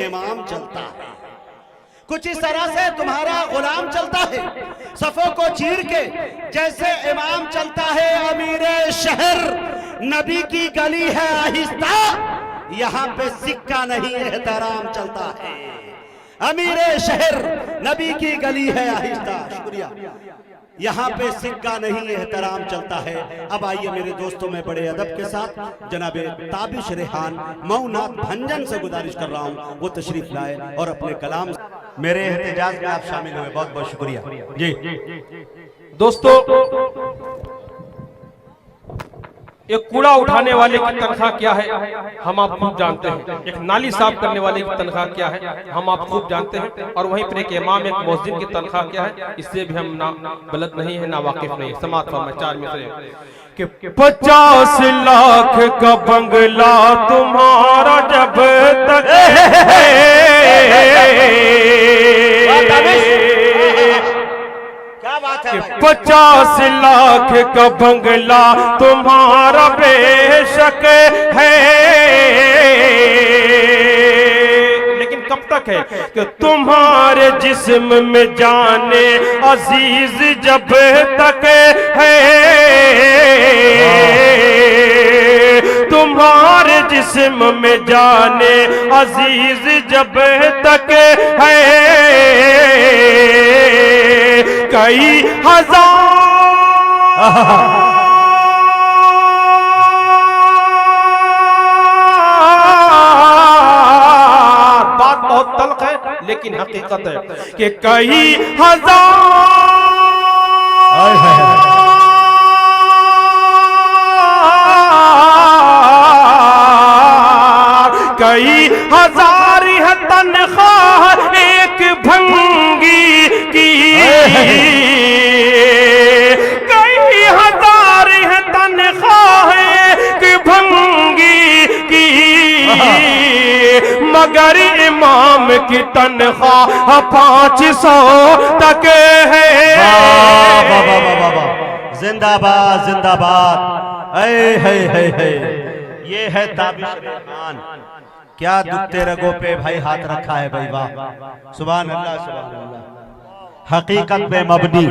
इमाम चलता है, कुछ इस तरह से तुम्हारा गुलाम चलता है, सफों को चीर के जैसे इमाम चलता है। अमीरे शहर नबी की गली है आहिस्ता, यहाँ पे सिक्का नहीं एहतराम चलता है। अमीरे शहर नबी की गली है आहिस्ता, शुक्रिया, यहाँ पे सिक्का नहीं एहतराम चलता है। अब आइए मेरे दोस्तों, मैं बड़े अदब के साथ जनाबे ताबिश रेहान मऊनाथ भंजन से गुजारिश कर रहा हूँ वो तशरीफ लाए और अपने कलाम मेरे एहतजाज में आप शामिल हुए। बहुत बहुत शुक्रिया जी। दोस्तों, एक कूड़ा उठाने वाले की तनख्वाह क्या है हम आप खूब जानते हैं, एक नाली साफ करने वाले की तनख्वाह क्या है हम आप खूब जानते हैं, और वहीं पर एक इमाम एक मुअज्जिन की तनख्वाह क्या है इससे भी हम ना बलद नहीं है ना वाकिफ नहीं। समात फरमाए 4 मिसरे कि 50 लाख का बंगला तुम्हारा जब तक क्या बात है, 50 लाख का बंगला तुम्हारा बेशक है, लेकिन कब तक है कि तुम्हारे जिस्म में जाने अजीज जब तक है, तुम्हारे जिस्म में जाने अजीज जब तक है, कई हजार बात बहुत तल्ख है लेकिन हकीकत है कि कई हजार कई हजार है तनख्वाह एक भंगी की, कई हजार है तनख्वाह एक भंगी की, मगर इमाम की तनख्वाह 500 तक है। जिंदाबाद जिंदाबाद। ये है ताबिश रेहान, क्या दुखते रगों पे भाई हाथ रखा है भाई, वाह सुभान अल्लाह सुभान अल्लाह, हकीकत में मबनी।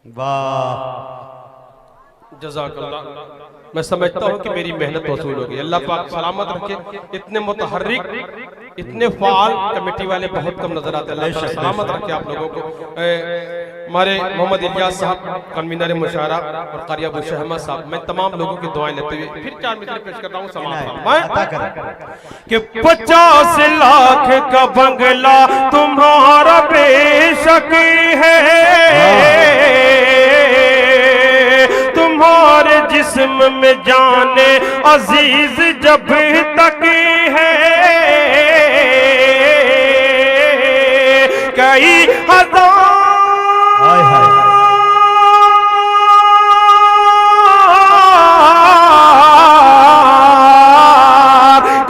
वाह जज़ाकल्लाह। मैं समझता हूँ कि मेरी मेहनत वसूल होगी। अल्लाह पाक सलामत रखे। इतने मुतहर्रिक इतने फाल कमेटी वाले बहुत कम नजर आते हैं। अल्लाह सलामत रखे आप लोगों को। हमारे मोहम्मद इलियास साहब कन्वीनर मुशारा और कारी अबू शहमा साहब, मैं तमाम लोगों की दुआएं लेते हुए फिर 4 मिसरे पेश करता हूँ। कि 50 लाख का बंगला तुम्हारा बेशक है, तुम्हारे जिस्म में जाने अजीज जब तक है, कई हजार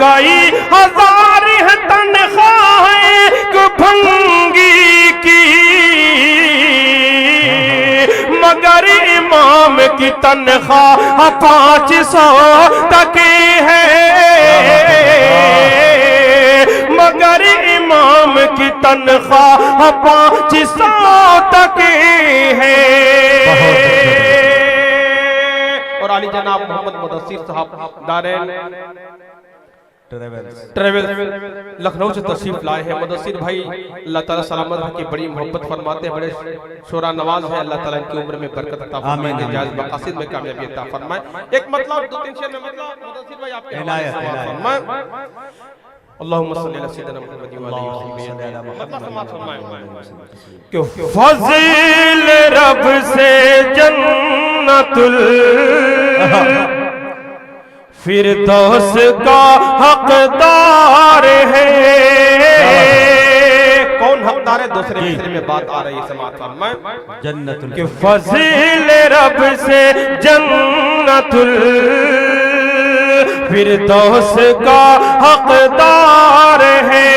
कई हजार है तनख्वाह भंगी की, मगर इमाम की तनख्वाह 500 तक है, मगर इमाम की तनख्वाह 500 तक है। और अली जनाब मोहम्मद मुदस्सिर साहब दारेन ट्रेवल लखनऊ से तशरीफ लाए हैं। मुदस्सिर भाई अल्लाह ताला सलामत रखे, बड़ी मोहब्बत फरमाते हैं, बड़े शोरा नवाज है। अल्लाह ताला इनकी उम्र में बरकत अता फरमाए, जायज मकासद में कामयाबी अता फरमाए। एक मतलब 2-3 शेर में मतलब मुदस्सिर भाई आपके इनायत फरमाए। अल्लाहुम्मा सल्ली अला सय्यिदिना मुहम्मद व अला कि फज़िल रब से जन्नतुल फिरदौस का हकदार है। कौन हकदार है? दूसरे मिसरे में बात आ रही है। समात फरमाए जन्नतुल कि फज़िल रब से जन्नतुल फिरदौस का हकदार है,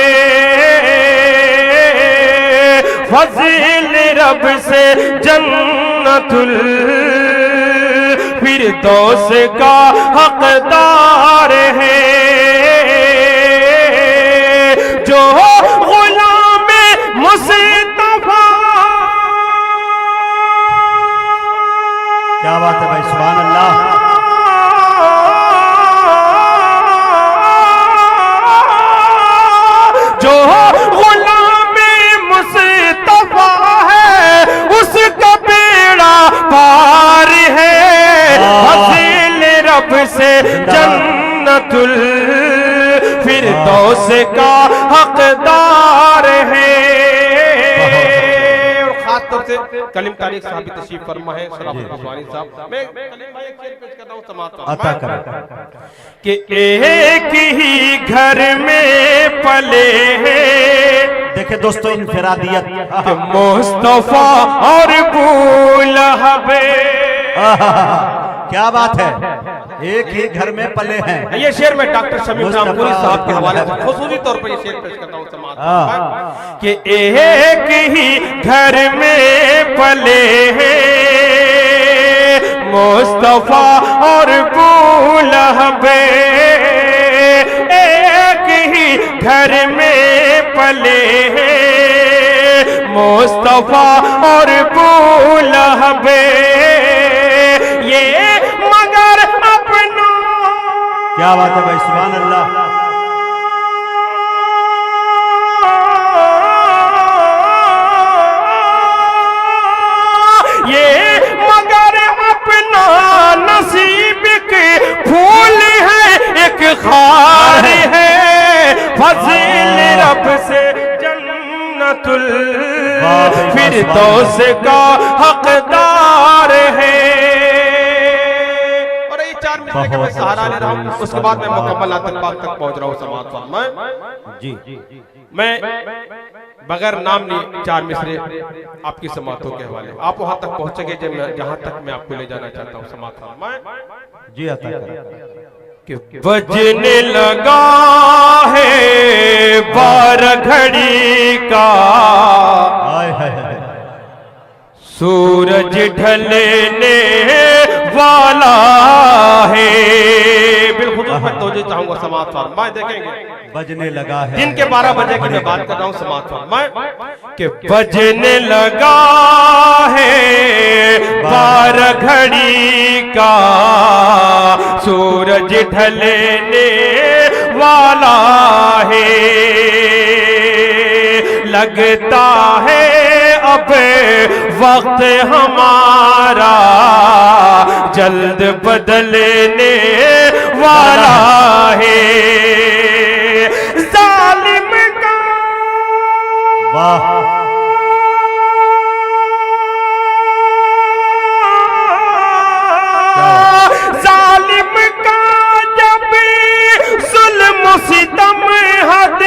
फज़िल रब से जन्नतुल फिरदौस का हकदार है। जो गुलाम मुस्तफा, क्या बात है भाई, सुभान अल्लाह। जो गुलाम मुस्तफा है उसका बेड़ा पार है। फज़िल रब से जन्नतुल फिरदौस का हकदार है। और खास तौर से कलीम तारिक साहब भी तशरीफ फरमा है, शराफत रज़वानी साहब। मैं कलीम भाई एक शेर पेश करता हूं, समाअत अता करें कि एक ही घर में पले हैं। देखे दोस्तों इनफिरादियत, कि मुस्तफा और बूलहब। क्या बात है, एक ही घर में पले हैं। ये शेर मैं डॉक्टर शमीम रामपुरी साहब के हवाले से खुसूसी तौर पर ये शेर पेश करता हूँ समाअत कि एक ही घर में पले हैं मुस्तफा और बूलहब। एक ही घर में पले हैं मुस्तफा और बूलहब। ये मगर अपना, क्या बात है भाई, सुभान अल्लाह। ये मगर अपना नसीब के फूल है, एक खार है। फज़िल रब से जन्नतुल फिरदौस का हकदार है। और ये चार मिसरे का मैं सहारा ले रहा हूँ, उसके बाद मैं मुकम्मल आतन पाक तक पहुंच रहा हूँ समाअत फरमाएं। जी मैं बगैर नाम लिए चार मिसरे आपकी समातों के हवाले, आप वहां तक पहुंचेंगे जहां तक मैं आपको ले जाना चाहता हूं। समात फरमाएं। जी, अता करें कि बजने लगा है 12 घड़ी का, हाय हाय हाय, सूरज ढलने वाला है। बिलखुसूस मैं तोजह चाहूंगा समात फरमाएं, देखेंगे बजने लगा है। दिन के 12 बजे की मैं बात कर रहा हूं समात फरमाएं कि बजने लगा है 12 घड़ी का, सूरज ढलने वाला है। लगता है अब वक्त हमारा जल्द बदलने वाला है। जालिम का वाह, जालिम का जब जुल्म सितम हद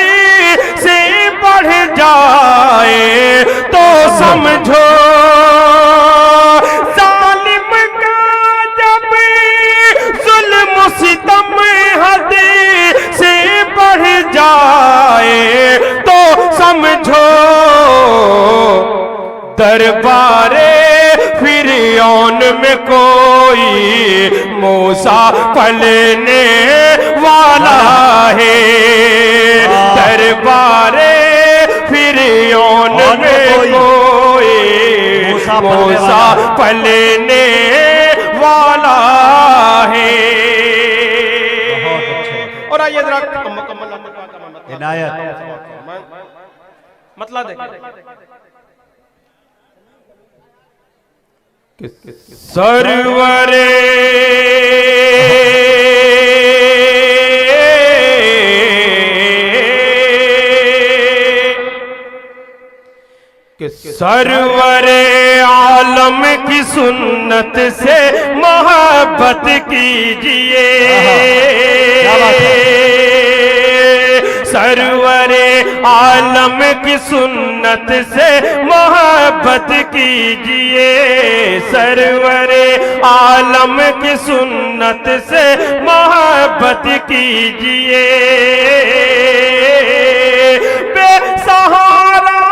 से बढ़ जाए तो समझो, जालिम का जब जुल्म सितम हद से बढ़ जाए तो समझो, दरबारे फिरौन में कोई मूसा पलने वाला है। दरबारे फिरौन में कोई मूसा पलने वाला है। और आइए जरा मुकम्मल इनायत, मतलब देखिए, सरवरे सरवरे आलम की सुन्नत से मोहब्बत कीजिए। सरवरे आलम की सुन्नत से मोहब्बत कीजिए। सरवरे आलम की सुन्नत से मोहब्बत कीजिए। बेसहारा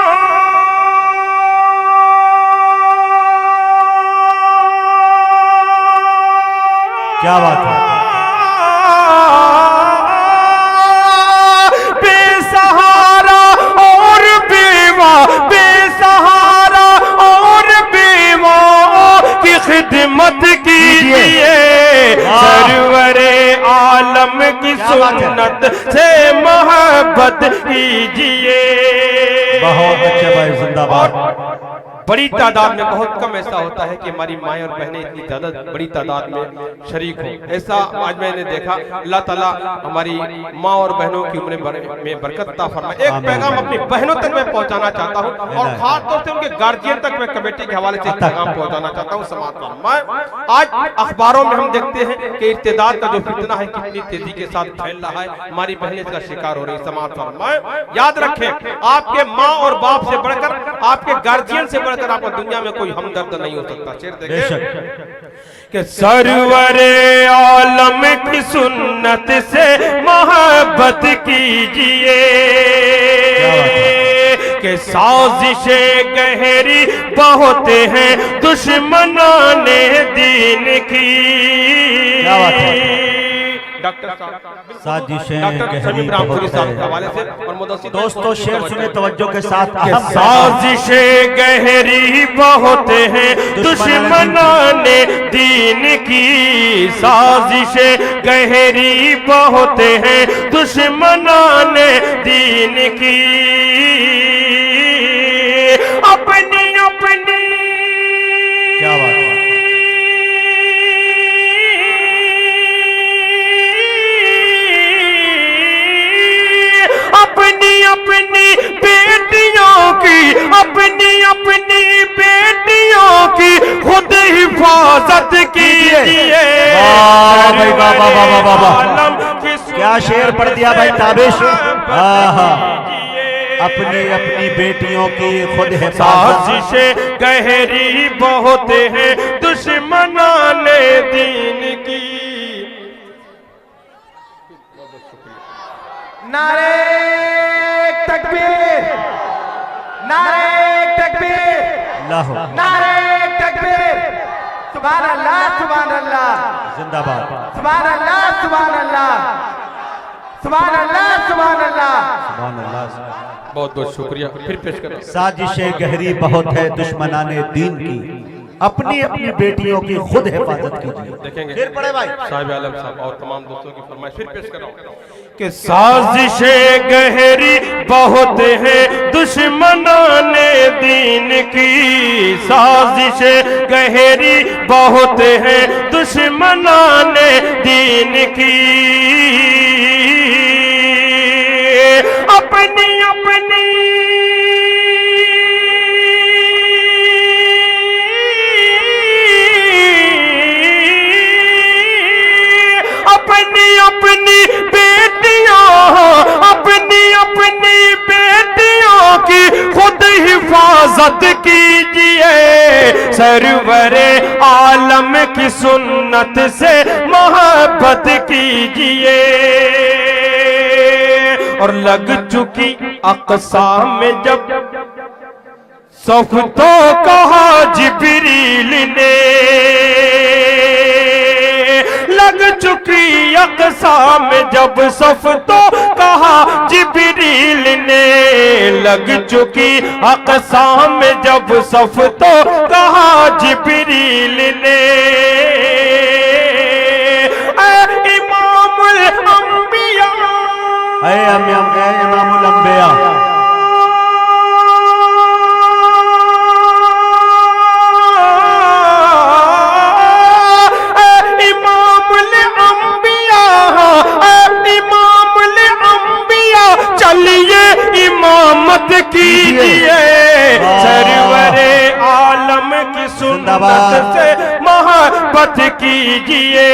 क्या बात है। बेसहारा और बेवा, बेसहारा और बेवा की खिदमत कीजिए, सरवरे आलम की सुन्नत से मोहब्बत कीजिए। बहुत अच्छे भाई, जिंदाबाद। बड़ी तादाद में, बहुत कम ऐसा होता है कि हमारी माएँ और बहनें इतनी ज्यादा बड़ी तादाद में शरीक हों। ऐसा आज मैंने देखा। अल्लाह ताला हमारी माँ और बहनों की उम्र में बरकत अता फरमाए। एक पैगाम अपनी बहनों तक मैं पहुंचाना चाहता हूं और खास तौर से उनके गार्जियन तक मैं कमेटी के हवाले से एक पैगाम पहुंचाना चाहता हूं। समाज फरमाए, आज अखबारों में हम देखते हैं कि इर्तिदाद का जो फितना है कितनी तेजी के साथ फैल रहा है, हमारी बहनें इसका शिकार हो रही है। समाज फरमाए, याद रखें, आपके माँ और बाप से बढ़कर, आपके गार्जियन से बढ़कर आपको दुनिया में कोई हमदर्द नहीं हो सकता। शेर देखें कि सरवरे आलम की सुन्नत से मोहब्बत कीजिए, कि साजिशें गहरी बहुत हैं दुश्मनाने दीन की। डॉक्टर साजिशें गहरी बहुत है। दोस्तों शेर सुने तवज्जो के साथ। साजिशें गहरी बहुत हैं दुश्मनाने दीन की, साजिशें गहरी बहुत हैं दुश्मनाने दीन की। अपनी अपनी, क्या बात है, अपनी अपनी बेटियों की, अपनी अपनी बेटियों की खुद हिफाजत कीजिए। भाई वाह वाह वाह वाह वाह, क्या शेर पढ़ दिया भाई ताबिश। अपनी अपनी बेटियों की खुद हिफाजत। साजिशें गहरी बहुत है दुश्मनाने दीन की। नारे तकबीर, नारे तकबीर, नारे तकबीर, सुभान अल्लाह, सुभान अल्लाह, जिंदाबाद, सुभान अल्लाह, सुभान अल्लाह, सुभान अल्लाह, सुभान अल्लाह, सुभान अल्लाह। बहुत बहुत शुक्रिया, फिर पेश करें। साजिशें गहरी बहुत है दुश्मनाने दीन की, अपनी अपनी बेटियों की खुद हिफाजत कीजिए। देखेंगे फिर पढ़े भाई साहिब आलम साहब और तमाम दोस्तों की फरमाइश। फिर पेश कर रहा हूं कि साजिशें गहरी बहुत है दुश्मनाने दीन की, साजिशें गहरी बहुत है दुश्मनाने दीन की। अपनी अपनी अपनी अपनी बेटियों, अपनी अपनी बेटियों की खुद हिफाजत कीजिए, सरवरे आलम की सुन्नत से मोहब्बत कीजिए। और लग चुकी अक़सा में जब सफ तो कहा जिब्रील ने, लग चुकी अक़सा में जब सफ तो कहा जिब्रील ने, लग चुकी अक़सा में जब सफ तो कहा जिब्रील ने। इमामुल अंबिया, इमामुल अंबिया, चलिए इमामत कीजिए, सरवरे आलम की सुन्नत से मोहब्बत कीजिए।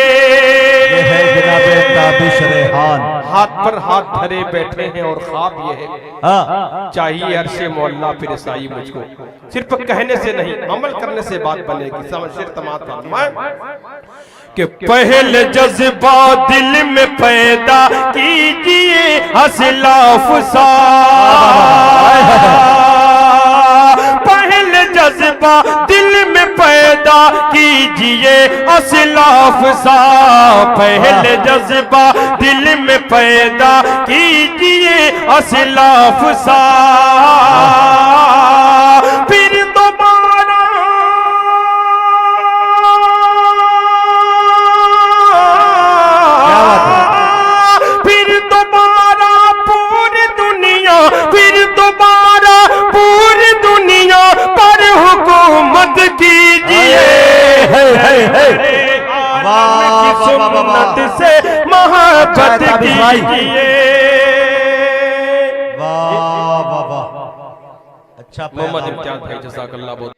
हाथ पर हाथ धरे बैठे हैं और ख्वाब ये है, चाहिए अर्शे मौला फिर ईसाई मुझको, सिर्फ कहने से नहीं अमल करने से बात बनेगी। समझ कि पहले जज्बा दिल में पैदा कीजिए हसलाफ सा, पहले जज्बा दिल में पैदा पैदा कीजिए असलाफ सा, पहले जज्बा दिल में पैदा कीजिए असलाफ सा, फिर दोबारा फिर दोबारा पूरी दुनिया, फिर दोबारा पूरी दुनिया पर हुकूमत कीजिए। सुन्नत से मोहब्बत कीजिए। वाह वाह वाह, अच्छा मोहम्मद इम्तियाज भाई जज़ाकल्लाह।